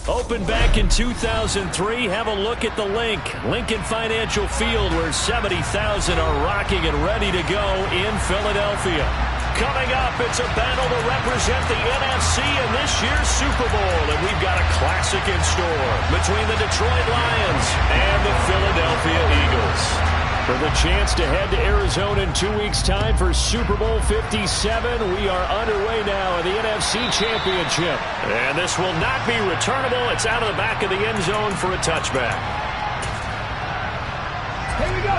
Opened back in 2003. Have a look at the Lincoln Financial Field, where 70,000 are rocking and ready to go in Philadelphia. Coming up, it's a battle to represent the NFC in this year's Super Bowl, and we've got a classic in store between the Detroit Lions and the Philadelphia Eagles. For the chance to head to Arizona in 2 weeks' time for Super Bowl 57, we are underway now in the NFC Championship. And this will not be returnable. It's out of the back of the end zone for a touchback. Here we go.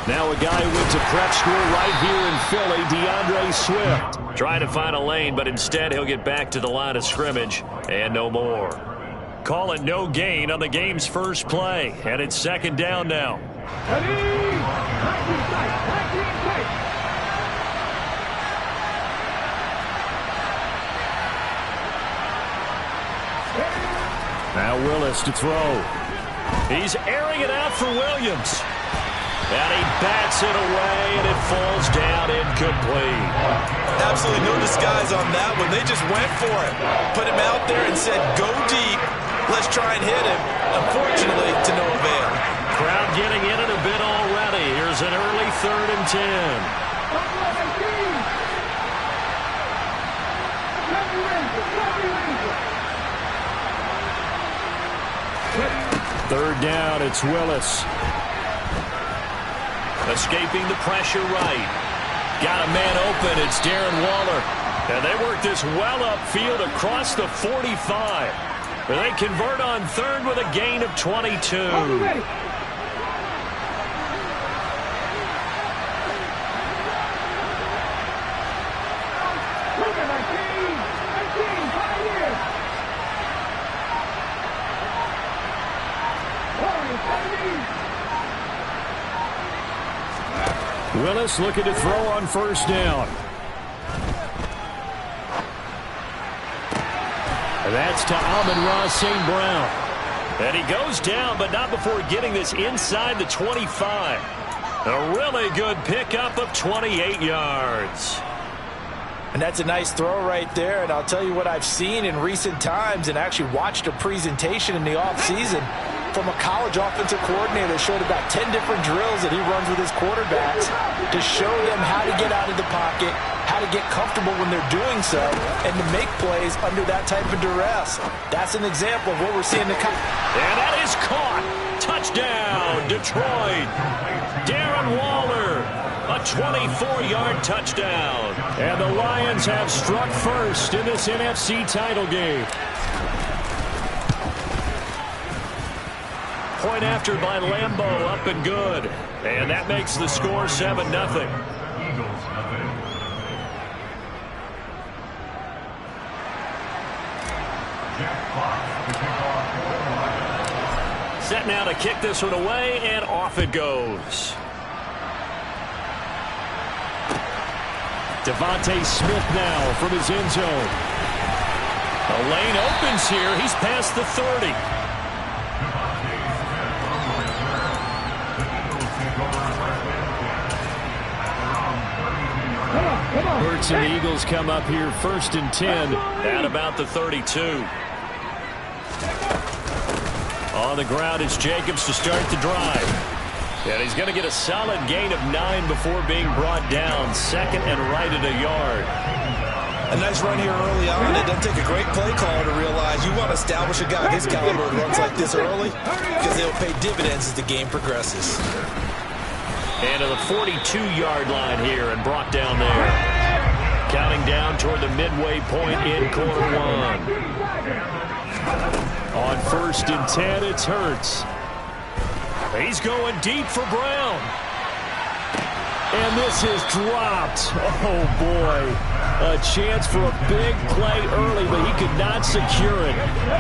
Now a guy who went to prep school right here in Philly, DeAndre Swift. Trying to find a lane, but instead he'll get back to the line of scrimmage and no more. Call it no gain on the game's first play, and it's second down now. Now Willis to throw. He's airing it out for Williams. And he bats it away, and it falls down incomplete. Absolutely no disguise on that one. They just went for it. Put him out there and said, go deep. Let's try and hit him. Unfortunately, to no avail. Crowd getting in it a bit already. Here's an early 3rd and 10. Third down, it's Willis. Escaping the pressure right. Got a man open. It's Darren Waller. And they work this well upfield across the 45. They convert on 3rd with a gain of 22. Willis looking to throw on 1st down. And that's to Amon-Ra St. Brown. And he goes down, but not before getting this inside the 25. A really good pickup of 28 yards. And that's a nice throw right there. And I'll tell you what I've seen in recent times and actually watched a presentation in the offseason from a college offensive coordinator that showed about 10 different drills that he runs with his quarterbacks to show them how to get out of the pocket, how to get comfortable when they're doing so, and to make plays under that type of duress. That's an example of what we're seeing. And that is caught. Touchdown, Detroit. Darren Waller, a 24-yard touchdown. And the Lions have struck first in this NFC title game. Point after by Lambeau, up and good. And that makes the score 7-0. Set now to kick this one away, and off it goes. Devontae Smith now from his end zone. A lane opens here. He's past the 30. Hurts and the Eagles come up here 1st and 10 at about the 32. On the ground, it's Jacobs to start the drive. And he's going to get a solid gain of 9 before being brought down. 2nd and right at a yard. A nice run here early on. It doesn't take a great play caller to realize you want to establish a guy of his caliber who runs like this early because they'll pay dividends as the game progresses. And to the 42-yard line here and brought down there. Counting down toward the midway point in quarter 1. On 1st and 10, it's Hurts. He's going deep for Brown. And this is dropped. Oh, boy. A chance for a big play early, but he could not secure it.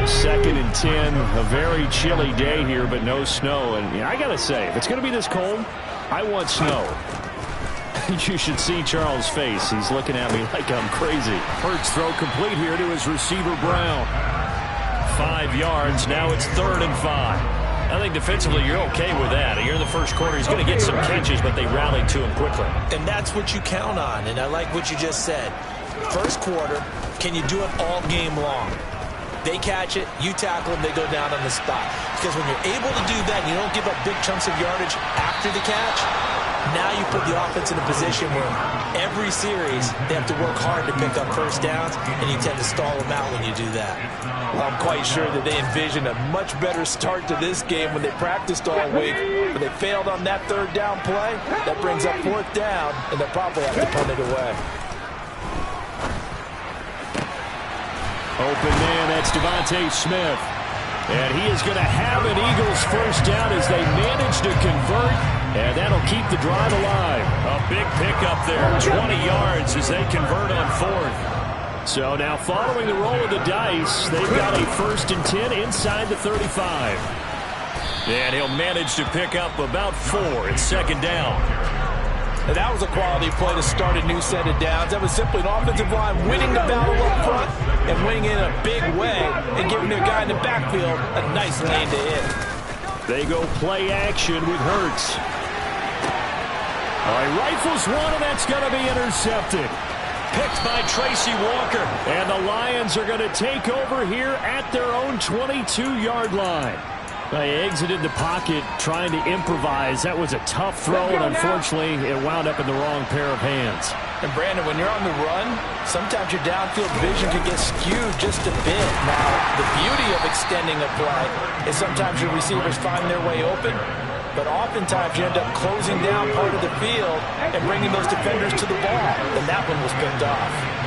2nd and 10. A very chilly day here, but no snow. And I got to say, if it's going to be this cold, I want snow. You should see Charles' face. He's looking at me like I'm crazy. Hurts throw complete here to his receiver, Brown. 5 yards. Now it's 3rd and 5. I think defensively you're okay with that. Here in the first quarter, he's going to get some catches, but they rallied to him quickly. And that's what you count on, and I like what you just said. First quarter, can you do it all game long? They catch it, you tackle them, they go down on the spot. Because when you're able to do that and you don't give up big chunks of yardage after the catch, now you put the offense in a position where every series they have to work hard to pick up first downs, and you tend to stall them out when you do that. Well, I'm quite sure that they envisioned a much better start to this game when they practiced all week, but they failed on that third down play. That brings up fourth down, and they'll probably have to punt it away. Open man, that's Devontae Smith. And he is going to have an Eagles first down as they manage to convert. And that'll keep the drive alive. A big pickup there, 20 yards as they convert on fourth. So now following the roll of the dice, they've got a 1st and 10 inside the 35. And he'll manage to pick up about 4 at second down. And that was a quality play to start a new set of downs. That was simply an offensive line winning the battle up front and winning in a big way and giving their guy in the backfield a nice lane to hit. They go play action with Hurts. All right, rifles one, and that's going to be intercepted. Picked by Tracy Walker. And the Lions are going to take over here at their own 22-yard line. They exited the pocket trying to improvise. That was a tough throw, and unfortunately, it wound up in the wrong pair of hands. And, Brandon, when you're on the run, sometimes your downfield vision can get skewed just a bit. Now, the beauty of extending a play is sometimes your receivers find their way open, but oftentimes you end up closing down part of the field and bringing those defenders to the ball. And that one was picked off.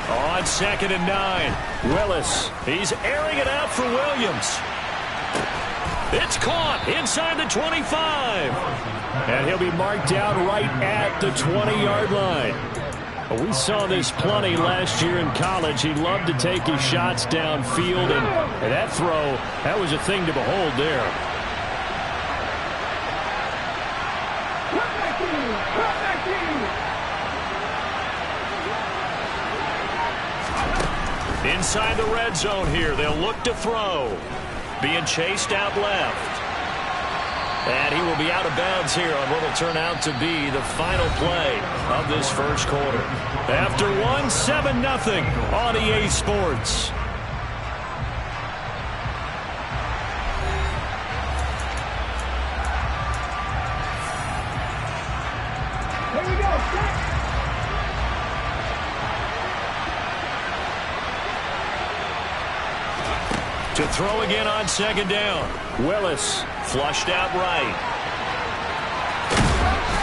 On 2nd and 9, Willis. He's airing it out for Williams. It's caught inside the 25. And he'll be marked down right at the 20-yard line. We saw this plenty last year in college. He loved to take his shots downfield, and that throw, that was a thing to behold there. Inside the red zone here, they'll look to throw. Being chased out left. And he will be out of bounds here on what will turn out to be the final play of this first quarter. After 7-0 on EA Sports. Here we go. To throw again on 2nd down. Willis flushed out right.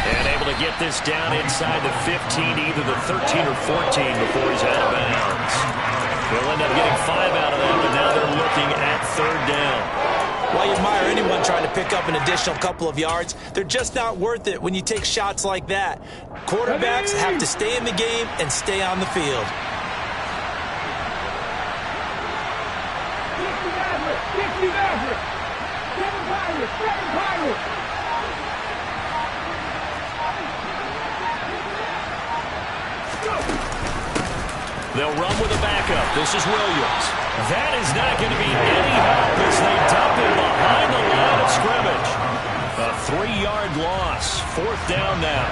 And able to get this down inside the 15, either the 13 or 14 before he's out of bounds. They'll end up getting 5 out of that, but now they're looking at 3rd down. While you admire anyone trying to pick up an additional couple of yards, they're just not worth it when you take shots like that. Quarterbacks have to stay in the game and stay on the field. They'll run with a backup. This is Williams. That is not going to be any help as they dump it behind the line of scrimmage. A 3-yard loss. 4th down now.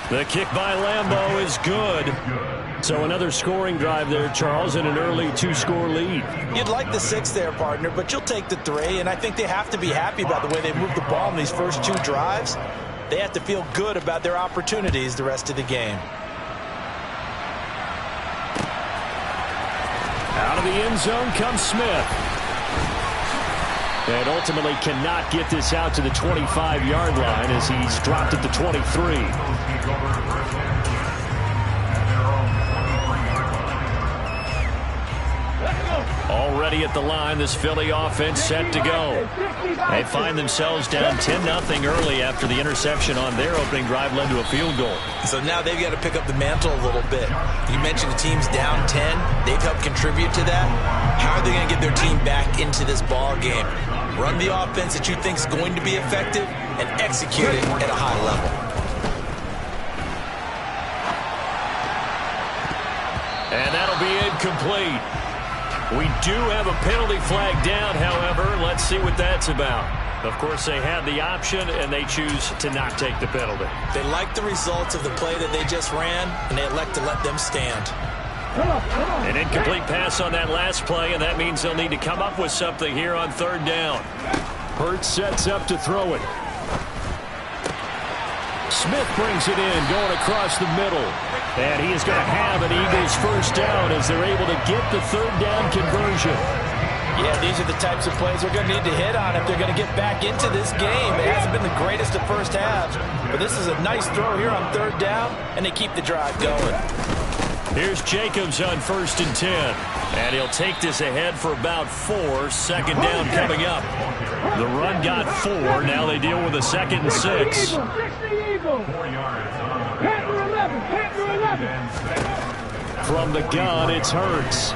The kick by Lambeau is good. So another scoring drive there, Charles, and an early 2-score lead. You'd like the 6 there, partner, but you'll take the 3, and I think they have to be happy about the way they moved the ball in these first 2 drives. They have to feel good about their opportunities the rest of the game. Out of the end zone comes Smith. And ultimately cannot get this out to the 25-yard line as he's dropped at the 23. Already at the line, this Philly offense set to go. They find themselves down 10-0 early after the interception on their opening drive led to a field goal. So now they've got to pick up the mantle a little bit. You mentioned the team's down 10. They've helped contribute to that. How are they going to get their team back into this ball game? Run the offense that you think is going to be effective and execute it at a high level. And that'll be incomplete. We do have a penalty flag down, however. Let's see what that's about. Of course, they had the option, and they choose to not take the penalty. They like the results of the play that they just ran, and they elect to let them stand. An incomplete pass on that last play, and that means they'll need to come up with something here on third down. Hurts sets up to throw it. Smith brings it in, going across the middle. And he is going to have an Eagles first down as they're able to get the third down conversion. Yeah, these are the types of plays they're going to need to hit on if they're going to get back into this game. It hasn't been the greatest of first halves, but this is a nice throw here on third down, and they keep the drive going. Here's Jacobs on 1st and 10. And he'll take this ahead for about 4. Second down coming up. The run got 4. Now they deal with a 2nd and 6. From the gun, it's Hurts.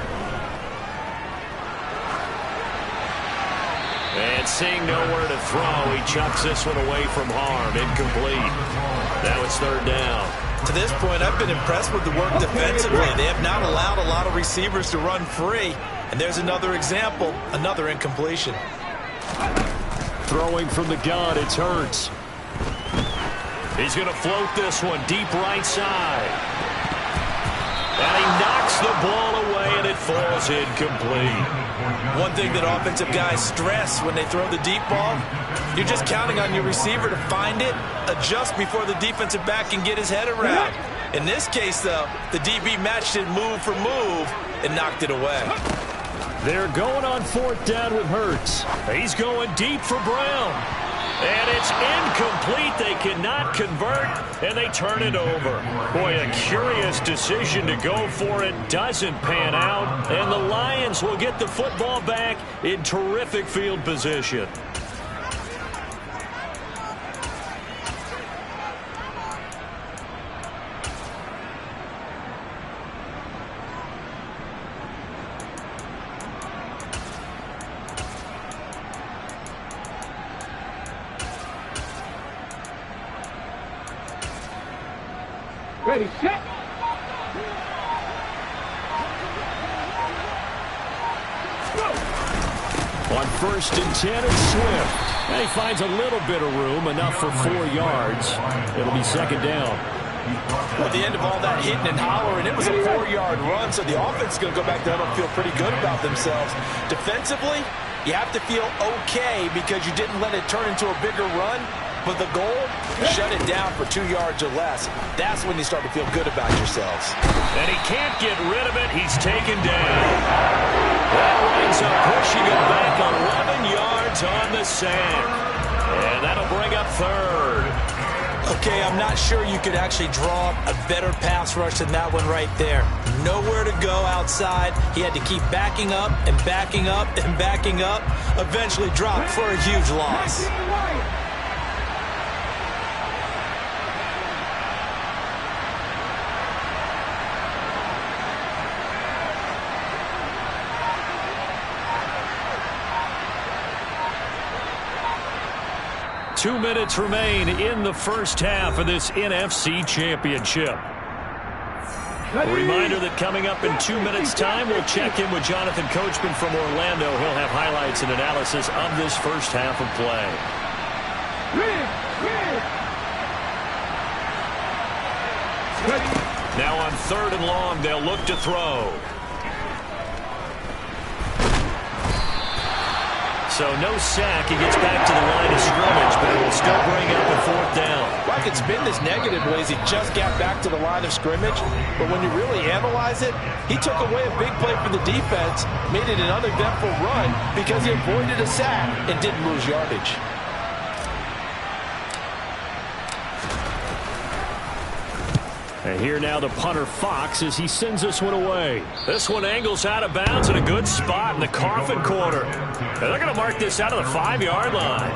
And seeing nowhere to throw, he chucks this one away from harm. Incomplete. Now it's third down. To this point, I've been impressed with the work defensively. They have not allowed a lot of receivers to run free. And there's another example, another incompletion. Throwing from the gun, it's Hurts. He's going to float this one deep right side. And he knocks the ball away, and it falls incomplete. One thing that offensive guys stress when they throw the deep ball, you're just counting on your receiver to find it, adjust before the defensive back can get his head around. In this case, though, the DB matched it move for move and knocked it away. They're going on 4th down with Hurts. He's going deep for Brown. And it's incomplete. They cannot convert, and they turn it over. Boy, a curious decision to go for it. Doesn't pan out, and the Lions will get the football back in terrific field position. Ready, set. On 1st and 10, it's Swift. And he finds a little bit of room, enough for 4 yards. It'll be second down. Well, at the end of all that hitting and hollering, it was a 4-yard run, so the offense is going to go back there and feel pretty good about themselves. Defensively, you have to feel okay because you didn't let it turn into a bigger run. But the goal, shut it down for 2 yards or less. That's when you start to feel good about yourselves. And he can't get rid of it. He's taken down. That winds up pushing him back 11 yards on the sack. And that'll bring up third. Okay, I'm not sure you could actually draw a better pass rush than that one right there. Nowhere to go outside. He had to keep backing up and backing up and backing up. Eventually dropped for a huge loss. 2 minutes remain in the first half of this NFC Championship. A reminder that coming up in 2 minutes' time, we'll check in with Jonathan Coachman from Orlando. He'll have highlights and analysis of this first half of play. Now on 3rd and long, they'll look to throw. So no sack. He gets back to the line of scrimmage, but it will still bring up a 4th down. Well, I could spin this negative ways. He just got back to the line of scrimmage. But when you really analyze it, he took away a big play for the defense, made it an uneventful run because he avoided a sack and didn't lose yardage. And here now the punter Fox as he sends this one away. This one angles out of bounds in a good spot in the coffin corner. And they're going to mark this out of the 5-yard line.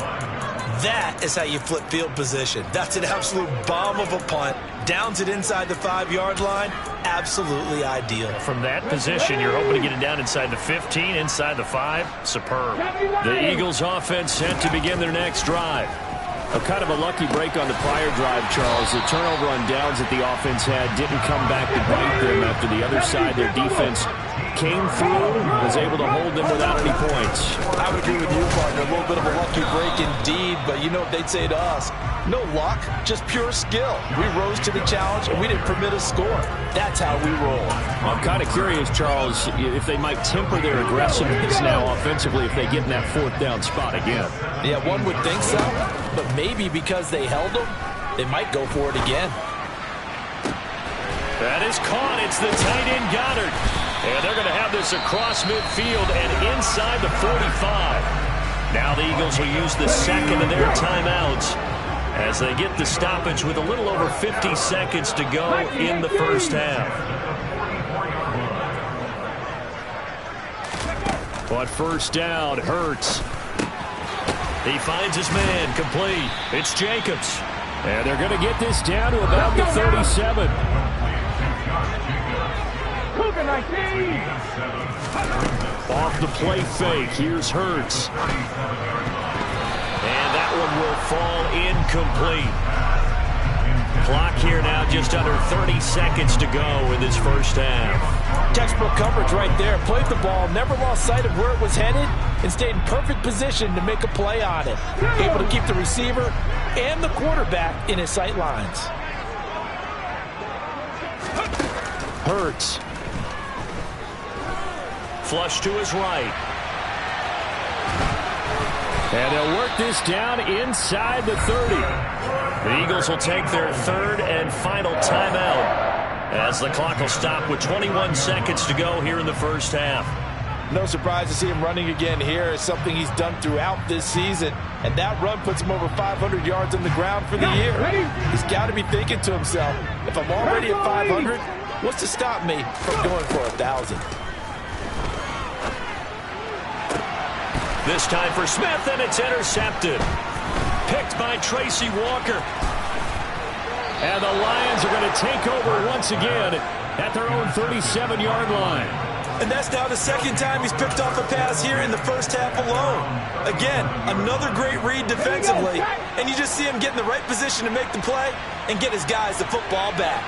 That is how you flip field position. That's an absolute bomb of a punt. Downs it inside the 5-yard line. Absolutely ideal. From that position, you're hoping to get it down inside the 15, inside the 5. Superb. The Eagles offense set to begin their next drive. Kind of a lucky break on the prior drive, Charles. The turnover on downs that the offense had didn't come back to bite them after the other side. Their defense came through, was able to hold them without any points. I would agree with you, partner. A little bit of a lucky break indeed, but you know what they'd say to us? No luck, just pure skill. We rose to the challenge, and we didn't permit a score. That's how we roll. I'm kind of curious, Charles, if they might temper their aggressiveness now offensively if they get in that fourth down spot again. Yeah, one would think so, but maybe because they held them, they might go for it again. That is caught. It's the tight end Goddard. And they're going to have this across midfield and inside the 45. Now the Eagles will use the second of their timeouts as they get the stoppage with a little over 50 seconds to go in the first half. But first down, Hurts. He finds his man, complete. It's Jacobs. And they're going to get this down to about the 37. Off the play fake, here's Hurts. And that one will fall incomplete. Clock here now just under 30 seconds to go in this first half. Textbook coverage right there. Played the ball, never lost sight of where it was headed, and stayed in perfect position to make a play on it. Able to keep the receiver and the quarterback in his sight lines. Hurts. Flush to his right. And they'll work this down inside the 30. The Eagles will take their third and final timeout as the clock will stop with 21 seconds to go here in the first half. No surprise to see him running again here. It's something he's done throughout this season. And that run puts him over 500 yards on the ground for the year. He's got to be thinking to himself, if I'm already at 500, what's to stop me from going for 1,000? This time for Smith, and it's intercepted. Picked by Tracy Walker. And the Lions are going to take over once again at their own 37-yard line. And that's now the second time he's picked off a pass here in the first half alone. Again, another great read defensively, and you just see him get in the right position to make the play and get his guys the football back.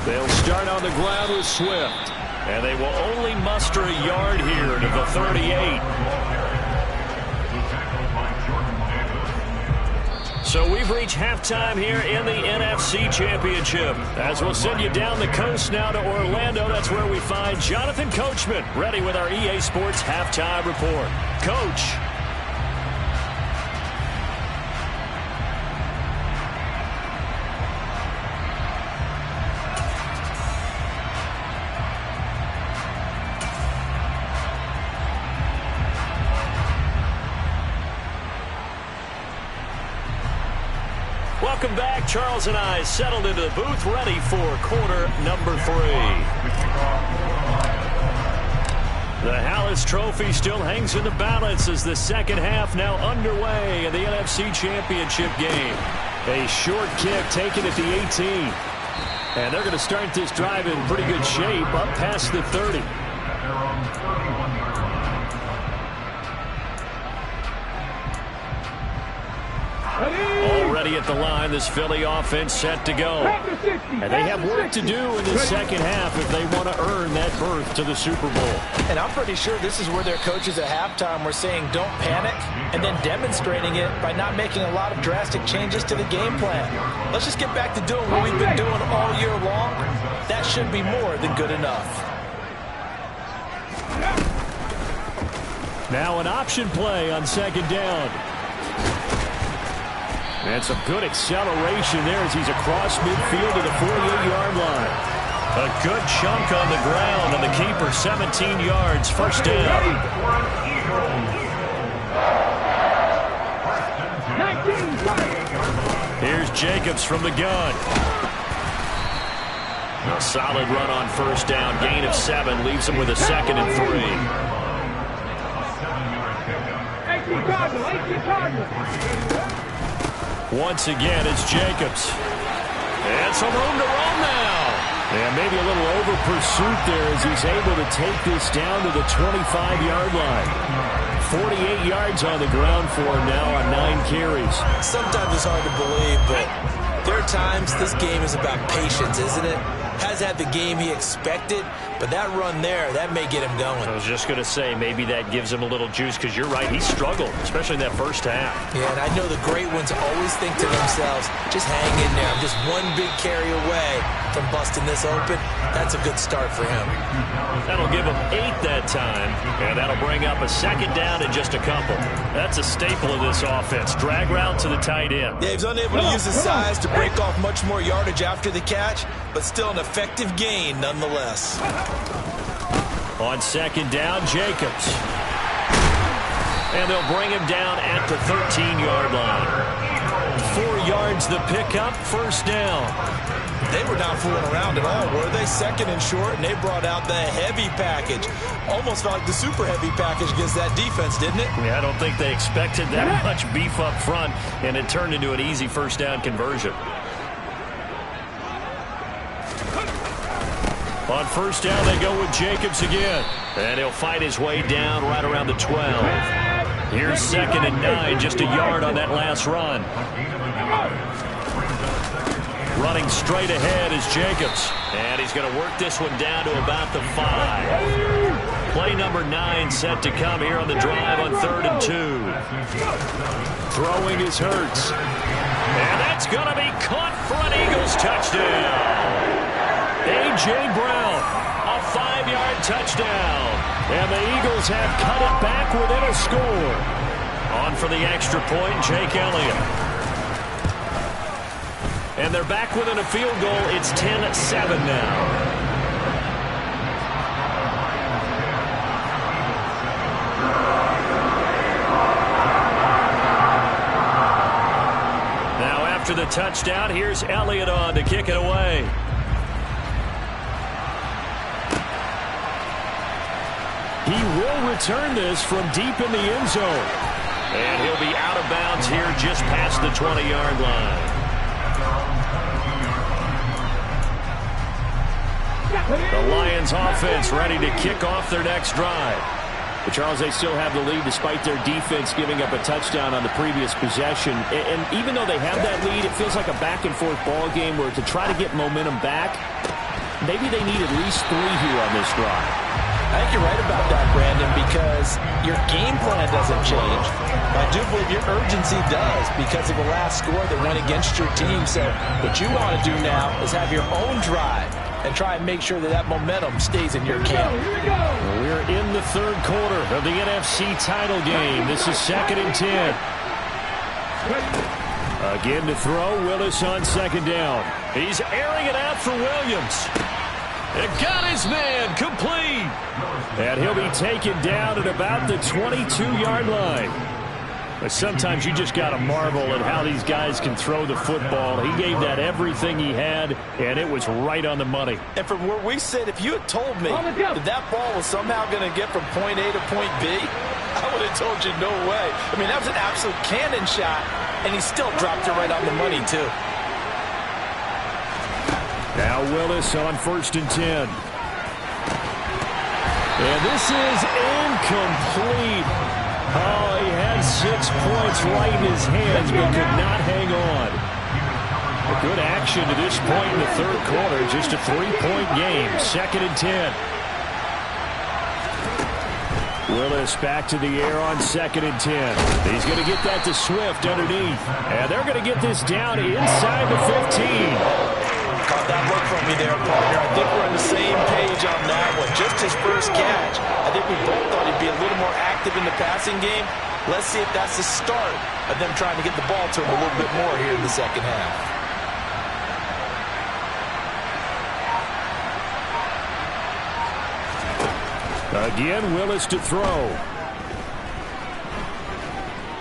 They'll start on the ground with Swift. And they will only muster a yard here to the 38. So we've reached halftime here in the NFC Championship. As we'll send you down the coast now to Orlando. That's where we find Jonathan Coachman ready with our EA Sports Halftime Report. Coach. Welcome back. Charles and I settled into the booth, ready for quarter number 3. The Hallis Trophy still hangs in the balance as the second half now underway in the NFC Championship game. A short kick taken at the 18. And they're going to start this drive in pretty good shape up past the 30. Already at the line, this Philly offense set to go. And they have work to do in the second half if they want to earn that berth to the Super Bowl. And I'm pretty sure this is where their coaches at halftime were saying don't panic, and then demonstrating it by not making a lot of drastic changes to the game plan. Let's just get back to doing what we've been doing all year long. That should be more than good enough. Now an option play on second down. And some good acceleration there as he's across midfield to the 48-yard line. A good chunk on the ground, and the keeper 17 yards, first down. Here's Jacobs from the gun. A solid run on first down, gain of 7, leaves him with a 2nd and 3. Once again, it's Jacobs. And some room to run now. And maybe a little over pursuit there as he's able to take this down to the 25-yard line. 48 yards on the ground for him now on 9 carries. Sometimes it's hard to believe, but there are times this game is about patience, isn't it? Has had the game he expected, but that run there, that may get him going. I was just going to say, maybe that gives him a little juice, because you're right, he struggled, especially in that first half. Yeah, and I know the great ones always think to themselves, just hang in there. I'm just one big carry away from busting this open. That's a good start for him. That'll give him 8 that time, and that'll bring up a second down in just a couple. That's a staple of this offense. Drag route to the tight end. Yeah, he's unable to use his size to break off much more yardage after the catch, but still an effective gain nonetheless. On second down, Jacobs. And they'll bring him down at the 13-yard line. 4 yards the pickup, first down. They were not fooling around at all, were they? Second and short, and they brought out the heavy package. Almost felt like the super heavy package against that defense, didn't it? Yeah, I don't think they expected that much beef up front, and it turned into an easy first down conversion. On first down, they go with Jacobs again. And he'll fight his way down right around the 12. Here's second and 9, just a yard on that last run. Running straight ahead is Jacobs. And he's going to work this one down to about the 5. Play number 9 set to come here on the drive on 3rd and 2. Throwing is Hurts. And that's going to be caught for an Eagles touchdown. A.J. Brown, a 5-yard touchdown. And the Eagles have cut it back within a score. On for the extra point, Jake Elliott. And they're back within a field goal. It's 10-7 now. Now after the touchdown, here's Elliott on to kick it away. He will return this from deep in the end zone. And he'll be out of bounds here just past the 20-yard line. The Lions offense ready to kick off their next drive. But Charles, they still have the lead despite their defense giving up a touchdown on the previous possession. And even though they have that lead, it feels like a back-and-forth ball game where to try to get momentum back, maybe they need at least 3 here on this drive. I think you're right about that, Brandon, because your game plan doesn't change. I do believe your urgency does because of the last score that went against your team. So what you want to do now is have your own drive and try and make sure that that momentum stays in your camp. We're in the 3rd quarter of the NFC title game. This is 2nd and 10. Again to throw, Willis on second down. He's airing it out for Williams. It got his man complete. And he'll be taken down at about the 22-yard line. But sometimes you just got to marvel at how these guys can throw the football. He gave that everything he had, and it was right on the money. And from where we sit, if you had told me that ball was somehow going to get from point A to point B, I would have told you no way. I mean, that was an absolute cannon shot, and he still dropped it right on the money, too. Now Willis on 1st and 10. And this is incomplete. Oh, he had 6 points right in his hands, but could not hang on. A good action to this point in the 3rd quarter. Just a 3-point game. 2nd and 10. Willis back to the air on 2nd and 10. He's going to get that to Swift underneath. And they're going to get this down inside the 15. Caught that look from me there, partner. I think we're on the same page on that one. Just his first catch. I think we both thought he'd be a little more active in the passing game. Let's see if that's the start of them trying to get the ball to him a little bit more here in the second half. Again, Willis to throw.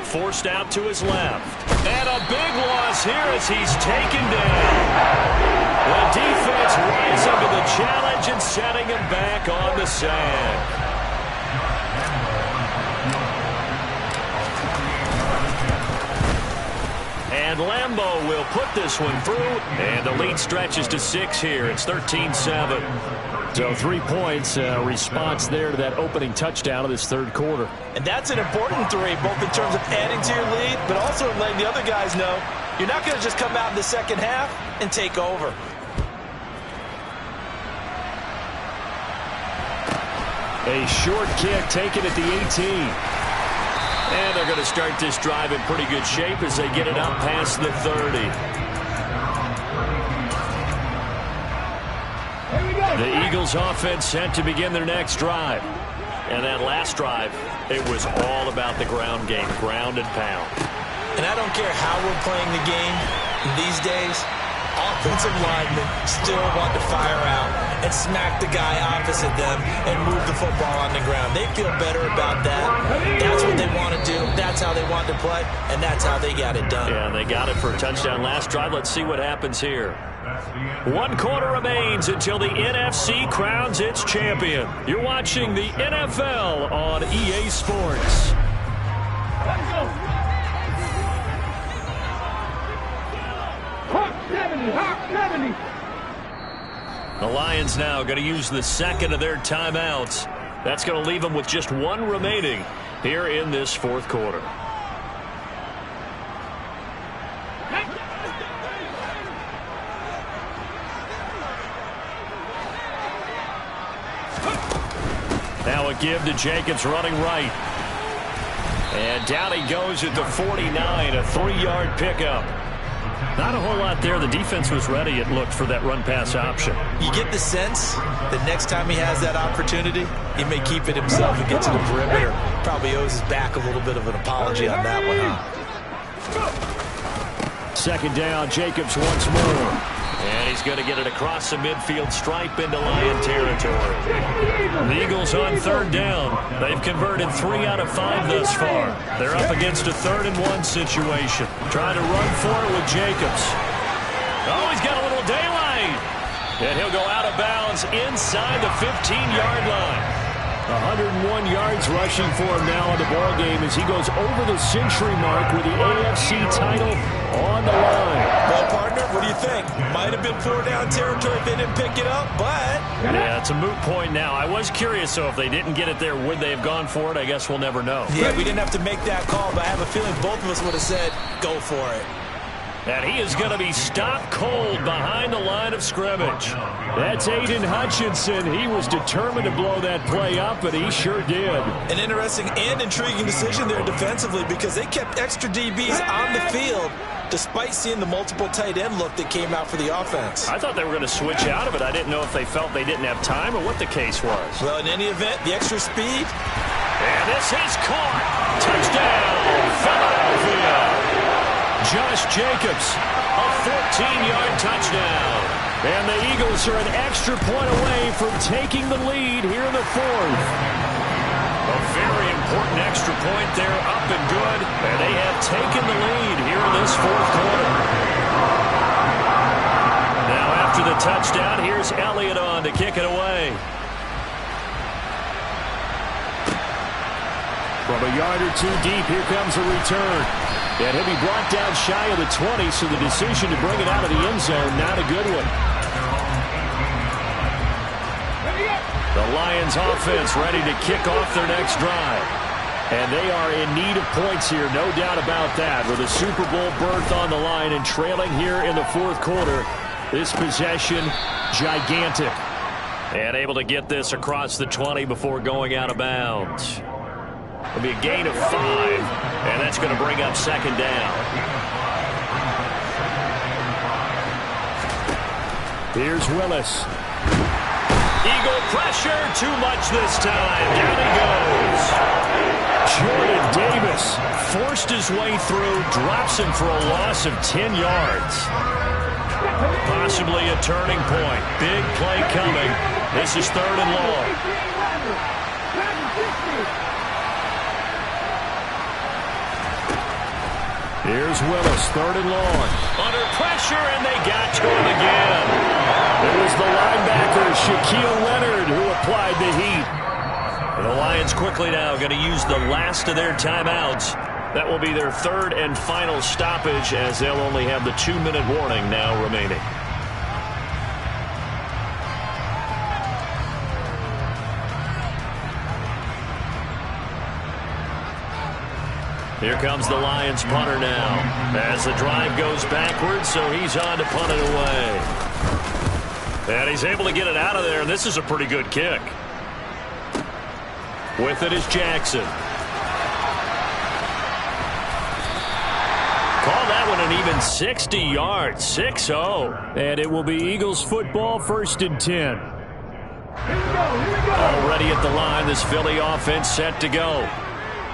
Forced out to his left. And a big loss here as he's taken down. The defense rising to the challenge and setting him back on the sack. And And Lambeau will put this one through, and the lead stretches to 6 here. It's 13-7. So 3 points, response there to that opening touchdown of this third quarter. And that's an important 3, both in terms of adding to your lead, but also letting the other guys know you're not going to just come out in the second half and take over. A short kick taken at the 18. And they're going to start this drive in pretty good shape as they get it up past the 30. The Eagles offense set to begin their next drive. And that last drive, it was all about the ground game, ground and pound. And I don't care how we're playing the game these days, offensive linemen still want to fire out and smack the guy opposite them and move the football on the ground. They feel better about that. That's what they want to do. That's how they want to play, and that's how they got it done. Yeah, they got it for a touchdown last drive. Let's see what happens here. 1 quarter remains until the NFC crowns its champion. You're watching the NFL on EA Sports. The Lions now going to use the second of their timeouts. That's going to leave them with just 1 remaining here in this fourth quarter. Now a give to Jacobs running right. And down he goes at the 49, a 3-yard pickup. Not a whole lot there. The defense was ready, it looked, for that run-pass option. You get the sense that next time he has that opportunity, he may keep it himself and get to the perimeter. Probably owes his back a little bit of an apology on that one, huh? Second down, Jacobs once more. And he's going to get it across the midfield stripe into Lion territory. The Eagles on third down. They've converted 3 out of 5 thus far. They're up against a 3rd-and-1 situation. Trying to run for it with Jacobs. Oh, he's got a little daylight. And he'll go out of bounds inside the 15-yard line. 101 yards rushing for him now in the ballgame as he goes over the century mark with the AFC title on the line. Well, partner, what do you think? Might have been 4-down territory if they didn't pick it up, but... Yeah, it's a moot point now. I was curious, so if they didn't get it there, would they have gone for it? I guess we'll never know. Yeah, we didn't have to make that call, but I have a feeling both of us would have said, go for it. And he is going to be stopped cold behind the line of scrimmage. That's Aiden Hutchinson. He was determined to blow that play up, and he sure did. An interesting and intriguing decision there defensively because they kept extra DBs on the field despite seeing the multiple tight end look that came out for the offense. I thought they were going to switch out of it. I didn't know if they felt they didn't have time or what the case was. Well, in any event, the extra speed. And this is caught. Touchdown, Philadelphia. Josh Jacobs, a 14-yard touchdown. And the Eagles are an extra point away from taking the lead here in the fourth. A very important extra point there, up and good. And they have taken the lead here in this fourth quarter. Now after the touchdown, here's Elliott on to kick it away. From a yard or 2 deep, here comes a return. And he'll be brought down shy of the 20, so the decision to bring it out of the end zone, not a good one. The Lions offense ready to kick off their next drive. And they are in need of points here, no doubt about that. With a Super Bowl berth on the line and trailing here in the fourth quarter, this possession, gigantic. And able to get this across the 20 before going out of bounds. It'll be a gain of 5, and that's going to bring up second down. Here's Willis. Eagle pressure, too much this time. Down he goes. Jordan Davis forced his way through, drops him for a loss of 10 yards. Possibly a turning point. Big play coming. This is 3rd and long. Here's Willis, 3rd and long. Under pressure, and they got to him again. It was the linebacker, Shaquille Leonard, who applied the heat. And the Lions quickly now going to use the last of their timeouts That will be their third and final stoppage, as they'll only have the 2-minute warning now remaining. Here comes the Lions punter now, as the drive goes backwards, so he's on to punt it away. And he's able to get it out of there, and this is a pretty good kick. With it is Jackson. Call that one an even 60 yards, 6-0. And it will be Eagles football, 1st and 10. Already at the line, this Philly offense set to go.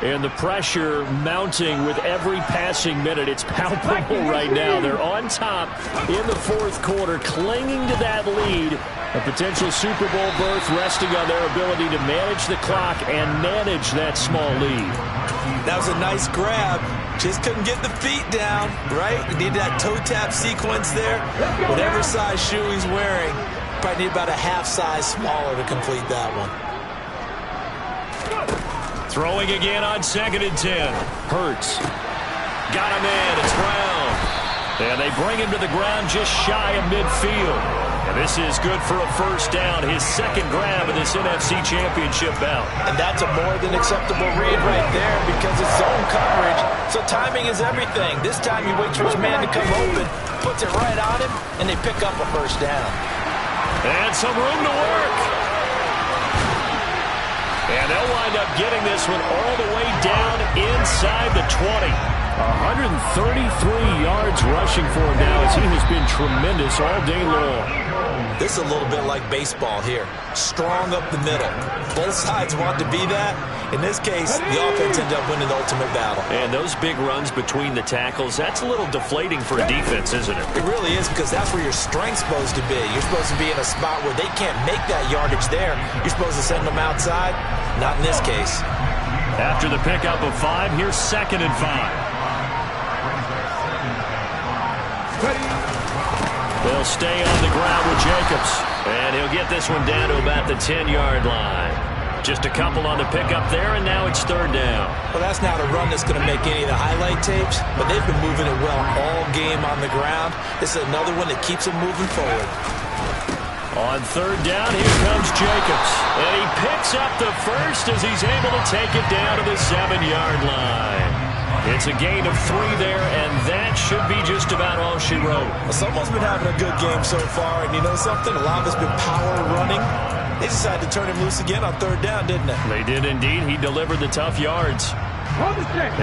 And the pressure mounting with every passing minute. It's palpable right now. They're on top in the 4th quarter, clinging to that lead. A potential Super Bowl berth resting on their ability to manage the clock and manage that small lead. That was a nice grab. Just couldn't get the feet down, right? You need that toe tap sequence there. Whatever size shoe he's wearing, probably need about a half size smaller to complete that one. Throwing again on 2nd and 10. Hurts. Got him in. It's Brown. And they bring him to the ground just shy of midfield. And this is good for a 1st down. His 2nd grab of this NFC Championship bout. And that's a more than acceptable read right there because it's zone coverage. So timing is everything. This time he waits for his man to come open, puts it right on him, and they pick up a 1st down. And some room to work. And they'll wind up getting this one all the way down inside the 20. 133 yards rushing for him now as he has been tremendous all day long. This is a little bit like baseball here. Strong up the middle. Both sides want to be that. In this case, the offense ended up winning the ultimate battle. And those big runs between the tackles, that's a little deflating for a defense, isn't it? It really is, because that's where your strength's supposed to be. You're supposed to be in a spot where they can't make that yardage there. You're supposed to send them outside. Not in this case. After the pickup of 5, here's 2nd and 5. They'll stay on the ground with Jacobs. And he'll get this one down to about the 10-yard line. Just a couple on the pickup there, and now it's 3rd down. Well, that's not a run that's going to make any of the highlight tapes, but they've been moving it well all game on the ground. This is another one that keeps them moving forward. On 3rd down, here comes Jacobs. And he picks up the 1st as he's able to take it down to the 7-yard line. It's a gain of 3 there, and that should be just about all she wrote. Well, someone's been having a good game so far, and you know something? A lot of it's been power running. They decided to turn him loose again on 3rd down, didn't they? They did indeed. He delivered the tough yards.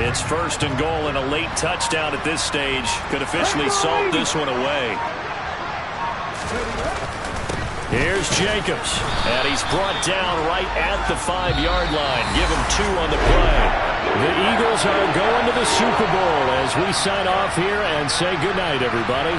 It's 1st and goal, and a late touchdown at this stage could officially salt this one away. Here's Jacobs, and he's brought down right at the 5-yard line. Give him 2 on the play. The Eagles are going to the Super Bowl as we sign off here and say goodnight, everybody.